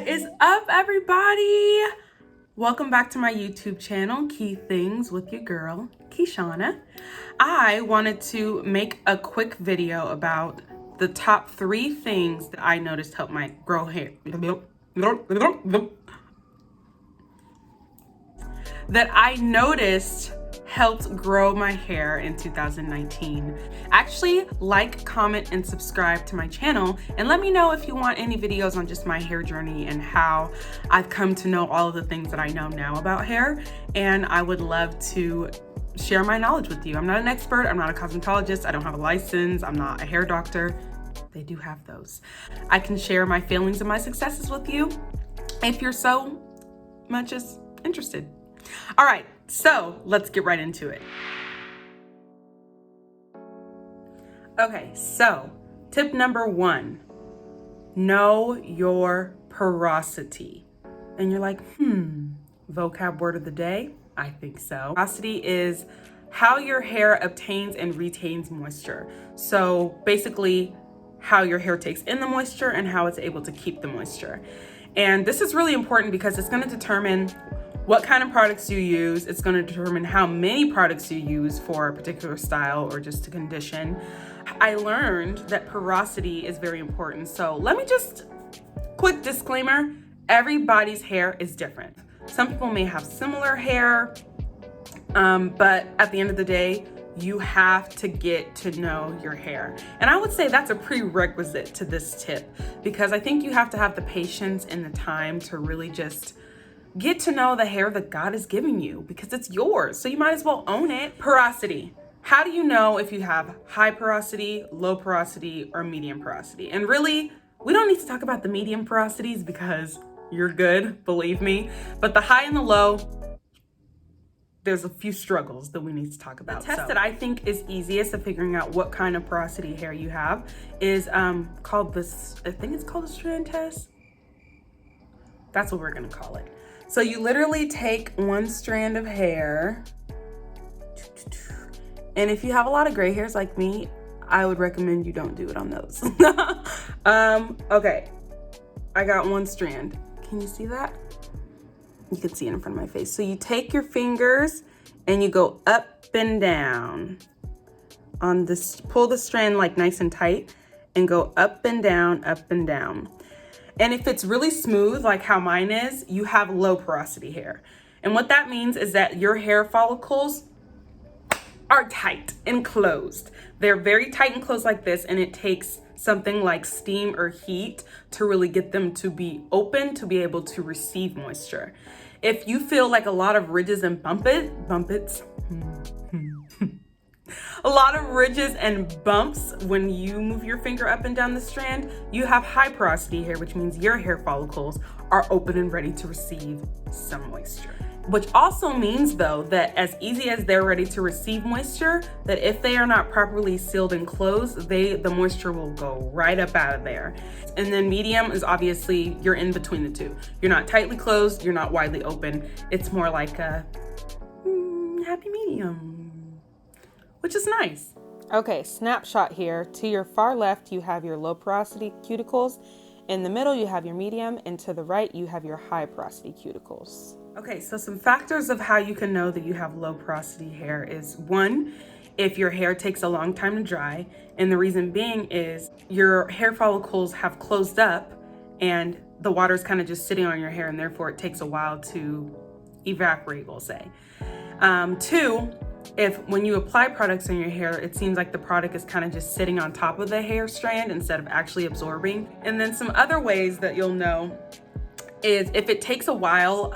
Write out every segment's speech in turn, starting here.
What is up, everybody? Welcome back to my YouTube channel, Key Things with your girl, Keshana. I wanted to make a quick video about the top 3 things that I noticed help my grow hair. That I noticed helped grow my hair in 2019. Actually, like, comment, and subscribe to my channel, and let me know if you want any videos on just my hair journey and how I've come to know all of the things that I know now about hair. And I would love to share my knowledge with you. I'm not an expert, I'm not a cosmetologist, I don't have a license, I'm not a hair doctor. They do have those. I can share my feelings and my successes with you if you're so much as interested. All right, so let's get right into it. Okay, so tip number 1, know your porosity. And you're like, vocab word of the day? I think so. Porosity is how your hair obtains and retains moisture. So basically how your hair takes in the moisture and how it's able to keep the moisture. And this is really important because it's going to determine what kind of products you use. It's going to determine how many products you use for a particular style or just a condition. I learned that porosity is very important. So let me just, quick disclaimer, everybody's hair is different. Some people may have similar hair, but at the end of the day, you have to get to know your hair. And I would say that's a prerequisite to this tip, because I think you have to have the patience and the time to really just get to know the hair that God is giving you, because it's yours. So you might as well own it. Porosity. How do you know if you have high porosity, low porosity, or medium porosity? And really, we don't need to talk about the medium porosities because you're good, believe me. But the high and the low, there's a few struggles that we need to talk about. The test that I think is easiest at figuring out what kind of porosity hair you have is called this, I think it's called the strand test. That's what we're gonna call it. So you literally take one strand of hair, and if you have a lot of gray hairs like me, I would recommend you don't do it on those. Okay, I got one strand. Can you see that? You can see it in front of my face. So you take your fingers and you go up and down on this, pull the strand like nice and tight and go up and down, up and down. And if it's really smooth, like how mine is, you have low porosity hair. And what that means is that your hair follicles are tight and closed. They're very tight and closed like this, and it takes something like steam or heat to really get them to be open to be able to receive moisture. If you feel like a lot of ridges and a lot of ridges and bumps when you move your finger up and down the strand, you have high porosity hair, which means your hair follicles are open and ready to receive some moisture. Which also means, though, that as easy as they're ready to receive moisture, that if they are not properly sealed and closed, the moisture will go right up out of there. And then medium is obviously you're in between the two. You're not tightly closed, you're not widely open. It's more like a happy medium, which is nice. Okay, snapshot here. To your far left, you have your low porosity cuticles. In the middle, you have your medium, and to the right, you have your high porosity cuticles. Okay, so some factors of how you can know that you have low porosity hair is 1, if your hair takes a long time to dry. And the reason being is your hair follicles have closed up and the water is kind of just sitting on your hair, and therefore it takes a while to evaporate, we'll say. 2, if when you apply products on your hair, it seems like the product is kind of just sitting on top of the hair strand instead of actually absorbing. And then some other ways that you'll know is if it takes a while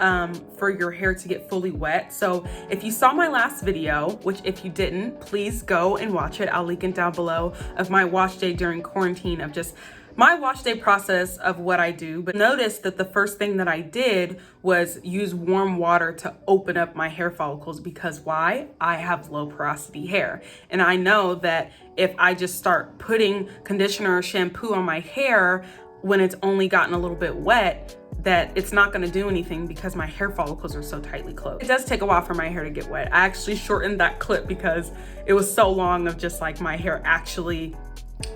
for your hair to get fully wet. So if you saw my last video, which if you didn't, please go and watch it. I'll link it down below, of my wash day during quarantine, of just my wash day process of what I do. But notice that the first thing that I did was use warm water to open up my hair follicles, because why? I have low porosity hair. And I know that if I just start putting conditioner or shampoo on my hair when it's only gotten a little bit wet, that it's not gonna do anything because my hair follicles are so tightly closed. It does take a while for my hair to get wet. I actually shortened that clip because it was so long of just like my hair actually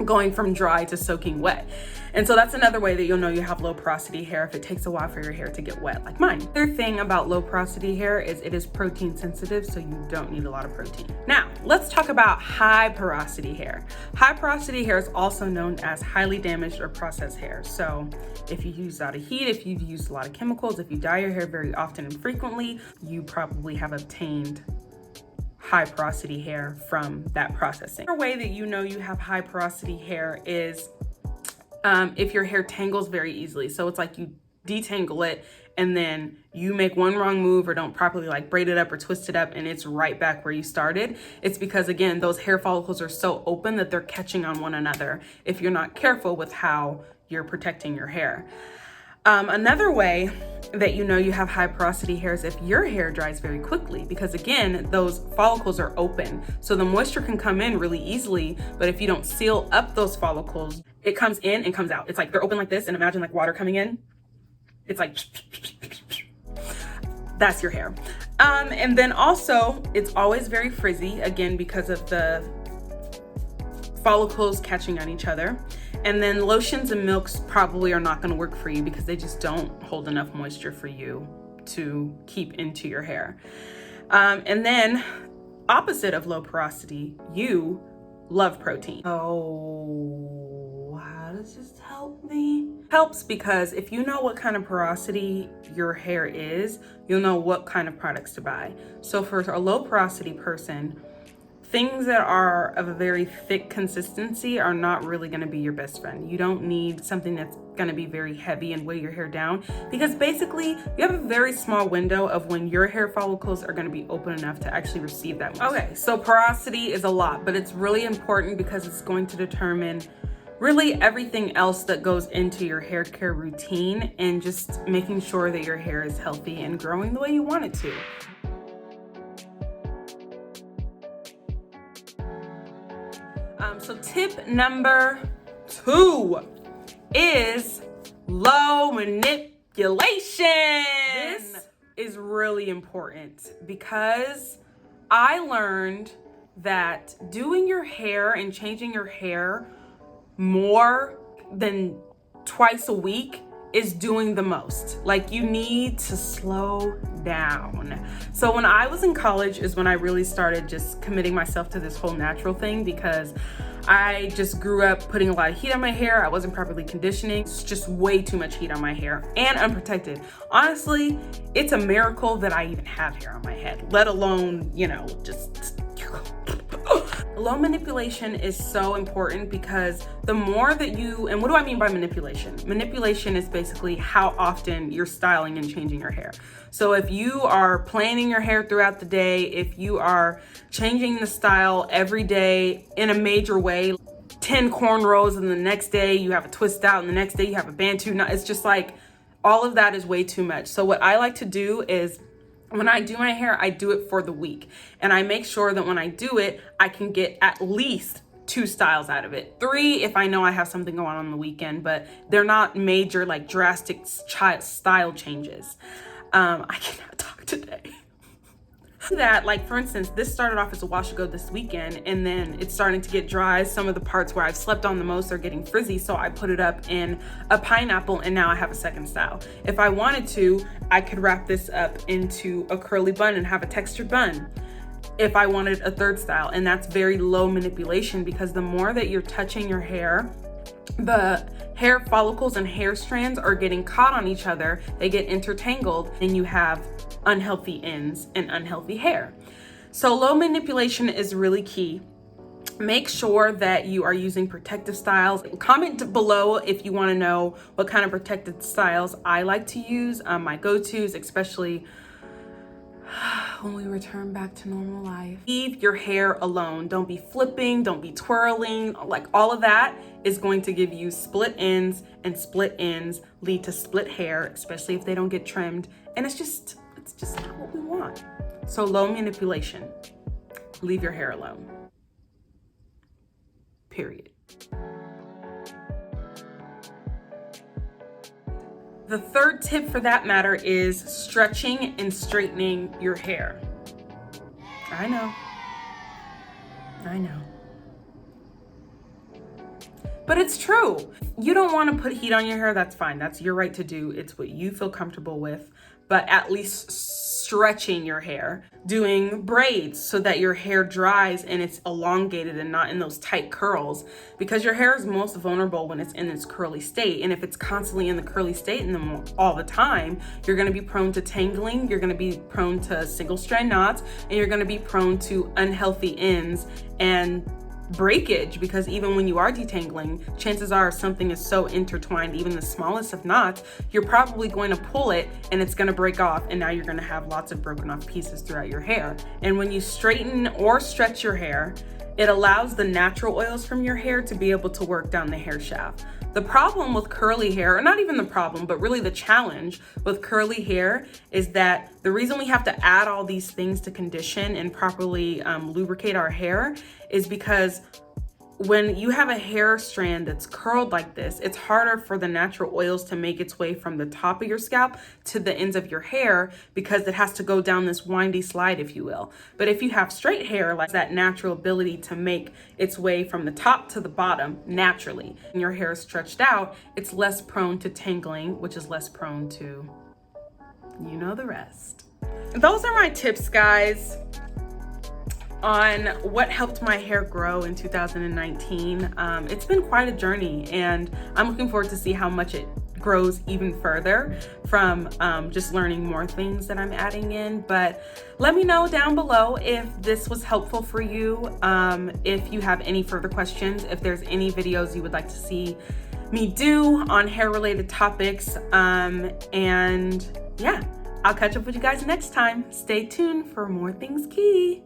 going from dry to soaking wet. And so that's another way that you'll know you have low porosity hair, if it takes a while for your hair to get wet like mine. The other thing about low porosity hair is it is protein sensitive, so you don't need a lot of protein. Now, let's talk about high porosity hair. High porosity hair is also known as highly damaged or processed hair. So if you use a lot of heat, if you've used a lot of chemicals, if you dye your hair very often and frequently, you probably have obtained high porosity hair from that processing. Another way that you know you have high porosity hair is if your hair tangles very easily. So it's like you detangle it and then you make one wrong move or don't properly like braid it up or twist it up and it's right back where you started. It's because, again, those hair follicles are so open that they're catching on one another if you're not careful with how you're protecting your hair. Another way that you know you have high porosity hair is if your hair dries very quickly, because again, those follicles are open. So the moisture can come in really easily, but if you don't seal up those follicles, it comes in and comes out. It's like they're open like this, and imagine like water coming in. It's like, that's your hair. And then also, it's always very frizzy, again, because of the follicles catching on each other. And then lotions and milks probably are not going to work for you because they just don't hold enough moisture for you to keep into your hair. And then opposite of low porosity, you love protein. Oh, how does this help me? Helps because if you know what kind of porosity your hair is, you'll know what kind of products to buy. So for a low porosity person, things that are of a very thick consistency are not really going to be your best friend. You don't need something that's going to be very heavy and weigh your hair down, because basically you have a very small window of when your hair follicles are going to be open enough to actually receive that moisture. Okay, so porosity is a lot, but it's really important because it's going to determine really everything else that goes into your hair care routine and just making sure that your hair is healthy and growing the way you want it to. So tip number 2 is low manipulation. This is really important because I learned that doing your hair and changing your hair more than twice a week is doing the most. Like, you need to slow down. So when I was in college is when I really started just committing myself to this whole natural thing, because I just grew up putting a lot of heat on my hair. I wasn't properly conditioning. It's just way too much heat on my hair and unprotected. Honestly, it's a miracle that I even have hair on my head, let alone, just low manipulation is so important because the more that you, and what do I mean by manipulation? Manipulation is basically how often you're styling and changing your hair. So if you are planning your hair throughout the day, if you are changing the style every day in a major way, 10 cornrows and the next day you have a twist out and the next day you have a bantu knot, it's just like all of that is way too much. So what I like to do is, when I do my hair, I do it for the week. And I make sure that when I do it, I can get at least 2 styles out of it. 3 if I know I have something going on the weekend, but they're not major, like drastic style changes. I cannot talk today. That, like, for instance, this started off as a wash ago this weekend, and then it's starting to get dry. Some of the parts where I've slept on the most are getting frizzy, so I put it up in a pineapple, and now I have a second style. If I wanted to, I could wrap this up into a curly bun and have a textured bun if I wanted a third style. And that's very low manipulation, because the more that you're touching your hair, the hair follicles and hair strands are getting caught on each other, they get intertangled, and you have unhealthy ends and unhealthy hair. So low manipulation is really key. Make sure that you are using protective styles. Comment below if you want to know what kind of protective styles I like to use, my go-tos, especially when we return back to normal life. Leave your hair alone. Don't be flipping, don't be twirling. Like, all of that is going to give you split ends, and split ends lead to split hair, especially if they don't get trimmed. And it's just not what we want. So low manipulation. Leave your hair alone. Period. The third tip for that matter is stretching and straightening your hair. I know. but it's true. You don't want to put heat on your hair, that's fine. That's your right to do. It's what you feel comfortable with, but at least stretching your hair, doing braids so that your hair dries and it's elongated and not in those tight curls, because your hair is most vulnerable when it's in its curly state. And if it's constantly in the curly state and all the time, you're going to be prone to tangling, you're going to be prone to single strand knots, and you're going to be prone to unhealthy ends and breakage, because even when you are detangling, chances are something is so intertwined, even the smallest of knots, you're probably going to pull it and it's going to break off, and now you're going to have lots of broken off pieces throughout your hair. And when you straighten or stretch your hair, it allows the natural oils from your hair to be able to work down the hair shaft. The problem with curly hair, or not even the problem, but really the challenge with curly hair, is that the reason we have to add all these things to condition and properly lubricate our hair is because when you have a hair strand that's curled like this, it's harder for the natural oils to make its way from the top of your scalp to the ends of your hair, because it has to go down this windy slide, if you will. But if you have straight hair, like that natural ability to make its way from the top to the bottom naturally, and your hair is stretched out, it's less prone to tangling, which is less prone to, you know, the rest. Those are my tips, guys, on what helped my hair grow in 2019. It's been quite a journey, and I'm looking forward to see how much it grows even further from just learning more things that I'm adding in. But let me know down below if this was helpful for you. If you have any further questions, if there's any videos you would like to see me do on hair related topics, and yeah, I'll catch up with you guys next time. Stay tuned for more Things Key.